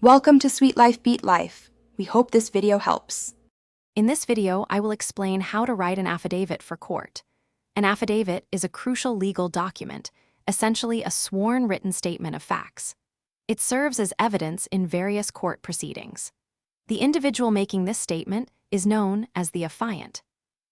Welcome to Sweet Life Beat Life. We hope this video helps. In this video, I will explain how to write an affidavit for court. An affidavit is a crucial legal document, essentially a sworn written statement of facts. It serves as evidence in various court proceedings. The individual making this statement is known as the affiant.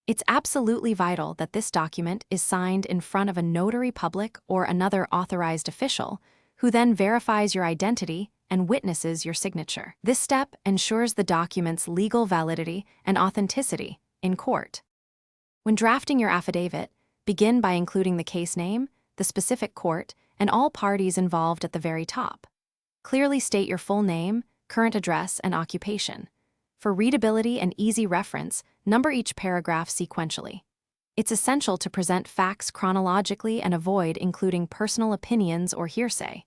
It's absolutely vital that this document is signed in front of a notary public or another authorized official, who then verifies your identity and witnesses your signature. This step ensures the document's legal validity and authenticity in court. When drafting your affidavit, begin by including the case name, the specific court, and all parties involved at the very top. Clearly state your full name, current address, and occupation. For readability and easy reference, number each paragraph sequentially. It's essential to present facts chronologically and avoid including personal opinions or hearsay.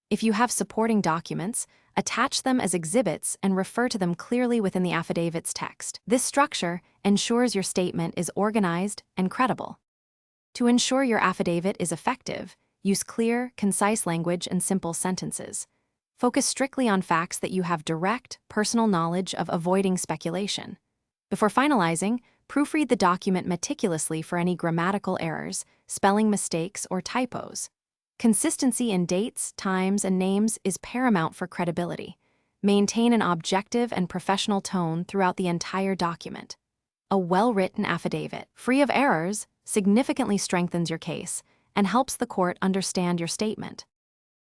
If you have supporting documents, attach them as exhibits and refer to them clearly within the affidavit's text. This structure ensures your statement is organized and credible. To ensure your affidavit is effective, use clear, concise language and simple sentences. Focus strictly on facts that you have direct, personal knowledge of, avoiding speculation. Before finalizing, proofread the document meticulously for any grammatical errors, spelling mistakes, or typos. Consistency in dates, times, and names is paramount for credibility. Maintain an objective and professional tone throughout the entire document. A well-written affidavit, free of errors, significantly strengthens your case and helps the court understand your statement.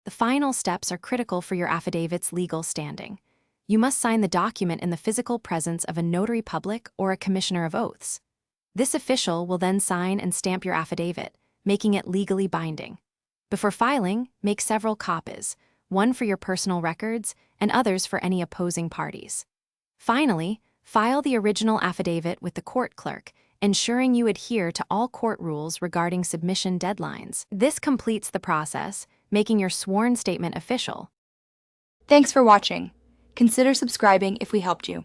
The final steps are critical for your affidavit's legal standing. You must sign the document in the physical presence of a notary public or a commissioner of oaths. This official will then sign and stamp your affidavit, making it legally binding. Before filing, make several copies, one for your personal records and others for any opposing parties. Finally, file the original affidavit with the court clerk, ensuring you adhere to all court rules regarding submission deadlines. This completes the process, making your sworn statement official. Thanks for watching. Consider subscribing if we helped you.